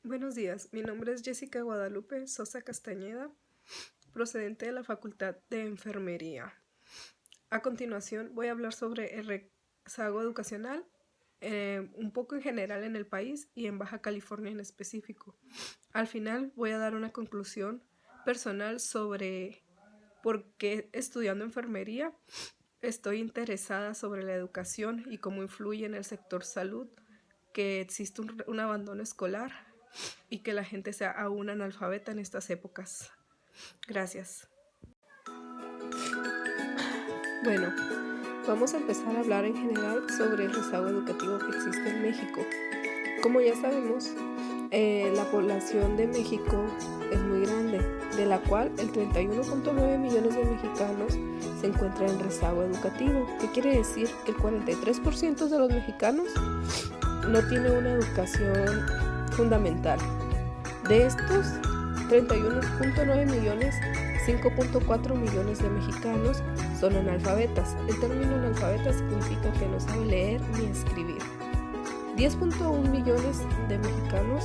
Buenos días, mi nombre es Jessica Guadalupe Sosa Castañeda, procedente de la Facultad de Enfermería. A continuación voy a hablar sobre el rezago educacional, un poco en general en el país y en Baja California en específico. Al final voy a dar una conclusión personal sobre por qué estudiando enfermería estoy interesada sobre la educación y cómo influye en el sector salud que existe un abandono escolar y que la gente sea aún analfabeta en estas épocas. Gracias. Bueno, vamos a empezar a hablar en general sobre el rezago educativo que existe en México. Como ya sabemos, la población de México es muy grande, de la cual el 31.9 millones de mexicanos se encuentran en rezago educativo. ¿Qué quiere decir? Que el 43% de los mexicanos no tiene una educación fundamental. De estos 31.9 millones, 5.4 millones de mexicanos son analfabetas. El término analfabeta significa que no sabe leer ni escribir. 10.1 millones de mexicanos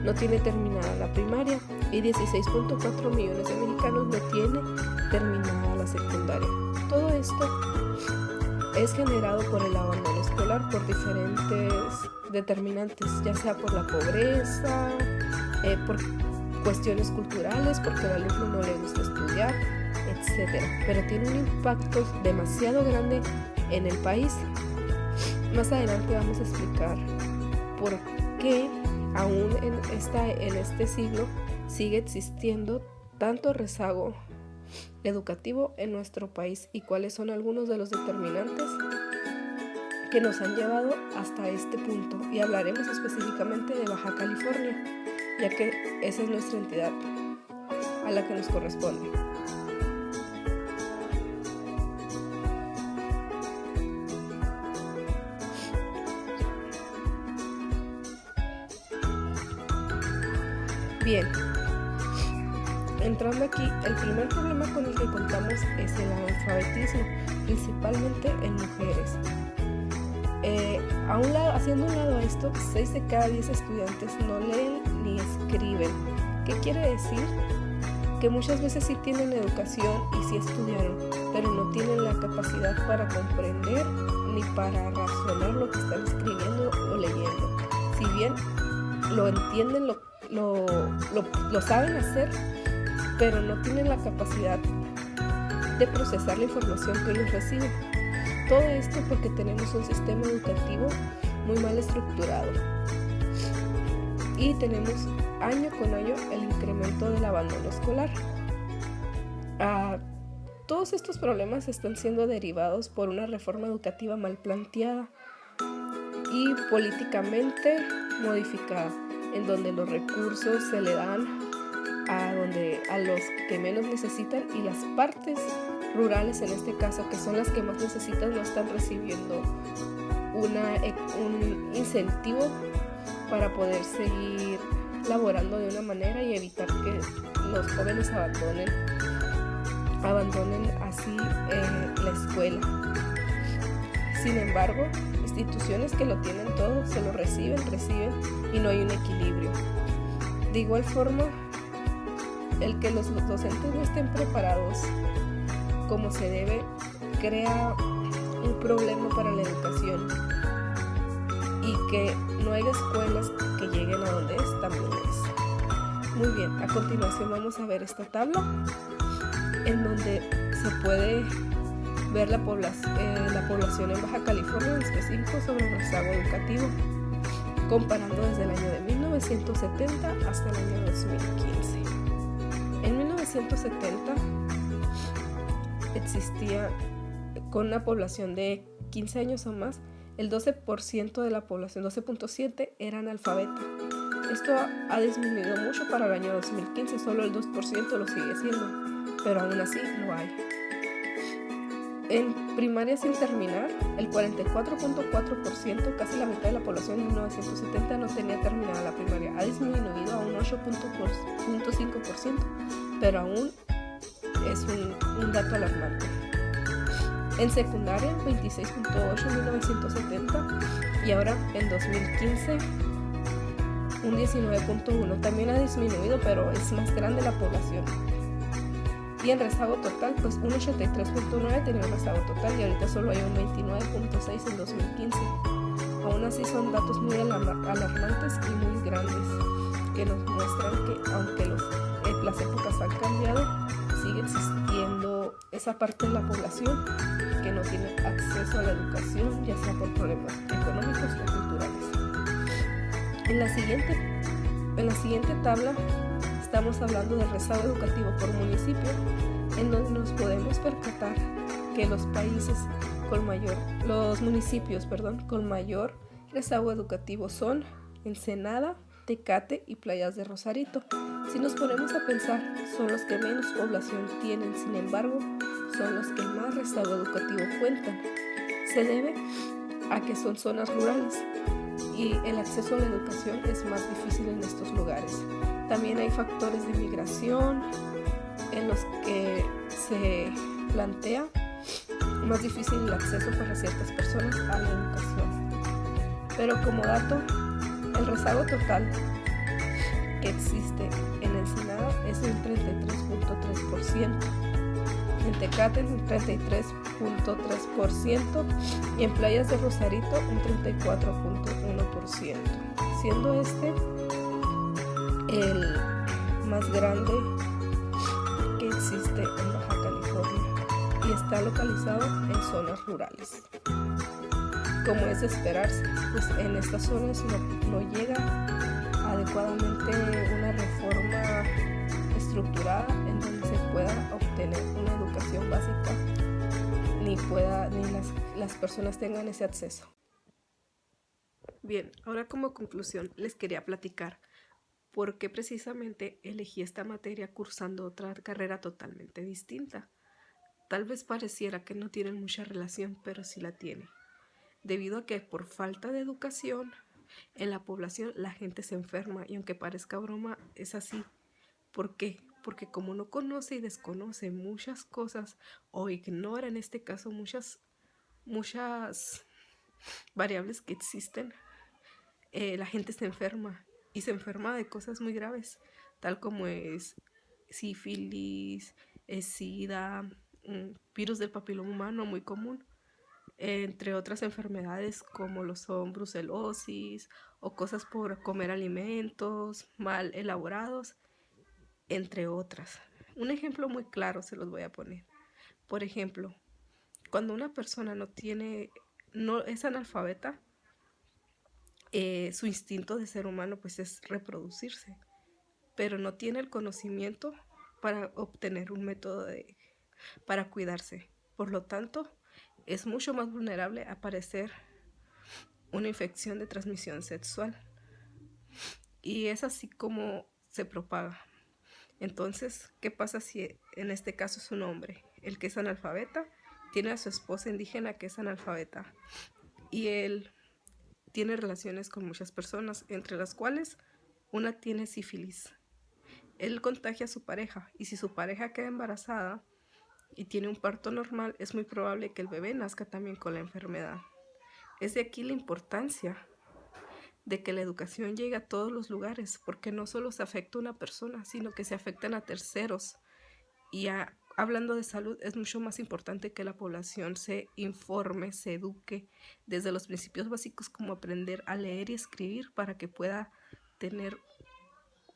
no tiene terminada la primaria y 16.4 millones de mexicanos no tiene terminada la secundaria. Todo esto es generado por el abandono escolar por diferentes determinantes, ya sea por la pobreza, por cuestiones culturales, porque al alumno no le gusta estudiar, etc. Pero tiene un impacto demasiado grande en el país. Más adelante vamos a explicar por qué aún en este siglo sigue existiendo tanto rezago educativo en nuestro país y cuáles son algunos de los determinantes que nos han llevado hasta este punto. Y hablaremos específicamente de Baja California, ya que esa es nuestra entidad a la que nos corresponde. Bien, entrando aquí, el primer problema con el que contamos es el analfabetismo, principalmente en mujeres. Haciendo un lado a esto, 6 de cada 10 estudiantes no leen ni escriben. ¿Qué quiere decir? Que muchas veces sí tienen educación y sí estudiaron, pero no tienen la capacidad para comprender ni para razonar lo que están escribiendo o leyendo. Si bien lo entienden, lo saben hacer, pero no tienen la capacidad de procesar la información que ellos reciben. Todo esto porque tenemos un sistema educativo muy mal estructurado y tenemos año con año el incremento del abandono escolar. Todos estos problemas están siendo derivados por una reforma educativa mal planteada y políticamente modificada, en donde los recursos se le dan a los que menos necesitan y las partes rurales, en este caso, que son las que más necesitan, no están recibiendo un incentivo para poder seguir laborando de una manera y evitar que los jóvenes abandonen así la escuela. Sin embargo, instituciones que lo tienen todo se lo reciben y no hay un equilibrio. De igual forma, el que los docentes no estén preparados como se debe crea un problema para la educación, y que no haya escuelas que lleguen a donde es también es. Muy bien, a continuación vamos a ver esta tabla en donde se puede ver la población en Baja California, en específico sobre el rezago educativo, comparando desde el año de 1970 hasta el año 2015. En 1970 existía, con una población de 15 años o más, el 12% de la población, 12.7%, era analfabeta. Esto ha disminuido mucho para el año 2015, solo el 2% lo sigue siendo, pero aún así lo hay. En primaria sin terminar, el 44.4%, casi la mitad de la población en 1970 no tenía terminada la primaria. Ha disminuido a un 8.5%, pero aún es un dato alarmante. En secundaria, 26.8 en 1970 y ahora en 2015 un 19.1. También ha disminuido, pero es más grande la población. Y en rezago total, pues un 83.9 tenía un rezago total y ahorita solo hay un 29.6 en 2015. Aún así son datos muy alarmantes y muy grandes, que nos muestran que aunque las épocas han cambiado, sigue existiendo esa parte de la población que no tiene acceso a la educación, ya sea por problemas económicos o culturales. En la siguiente tabla estamos hablando del rezago educativo por municipio, en donde nos podemos percatar que los municipios con mayor rezago educativo son Ensenada, Tecate y Playas de Rosarito. Si nos ponemos a pensar, son los que menos población tienen, sin embargo, son los que más rezago educativo cuentan. Se debe a que son zonas rurales y el acceso a la educación es más difícil en estos lugares. También hay factores de migración en los que se plantea más difícil el acceso para ciertas personas a la educación. Pero como dato, el rezago total que existe en Ensenada es el 33.3%, en Tecate un 33.3% y en Playas de Rosarito un 34.1%, siendo este el más grande que existe en Baja California y está localizado en zonas rurales. Como es de esperarse, pues en estas zonas no llega adecuadamente una reforma estructurada en donde se pueda obtener una educación básica ni las personas tengan ese acceso. Bien, ahora como conclusión les quería platicar por qué precisamente elegí esta materia cursando otra carrera totalmente distinta. Tal vez pareciera que no tienen mucha relación, pero sí la tiene. Debido a que por falta de educación en la población la gente se enferma y aunque parezca broma es así. ¿Por qué? Porque como no conoce y desconoce muchas cosas o ignora en este caso muchas variables que existen, la gente se enferma y se enferma de cosas muy graves, tal como es sífilis, SIDA, virus del papiloma humano muy común, entre otras enfermedades como lo son brucelosis o cosas por comer alimentos mal elaborados, entre otras. Un ejemplo muy claro se los voy a poner. Por ejemplo, cuando una persona no es analfabeta, su instinto de ser humano pues es reproducirse, pero no tiene el conocimiento para obtener un método para cuidarse. Por lo tanto, es mucho más vulnerable a padecer una infección de transmisión sexual. Y es así como se propaga. Entonces, ¿qué pasa si en este caso es un hombre? El que es analfabeta tiene a su esposa indígena que es analfabeta y él tiene relaciones con muchas personas, entre las cuales una tiene sífilis. Él contagia a su pareja y si su pareja queda embarazada y tiene un parto normal, es muy probable que el bebé nazca también con la enfermedad. Es de aquí la importancia de que la educación llegue a todos los lugares, porque no solo se afecta a una persona, sino que se afectan a terceros. Y hablando de salud, es mucho más importante que la población se informe, se eduque desde los principios básicos como aprender a leer y escribir para que pueda tener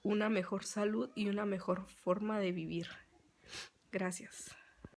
una mejor salud y una mejor forma de vivir. Gracias.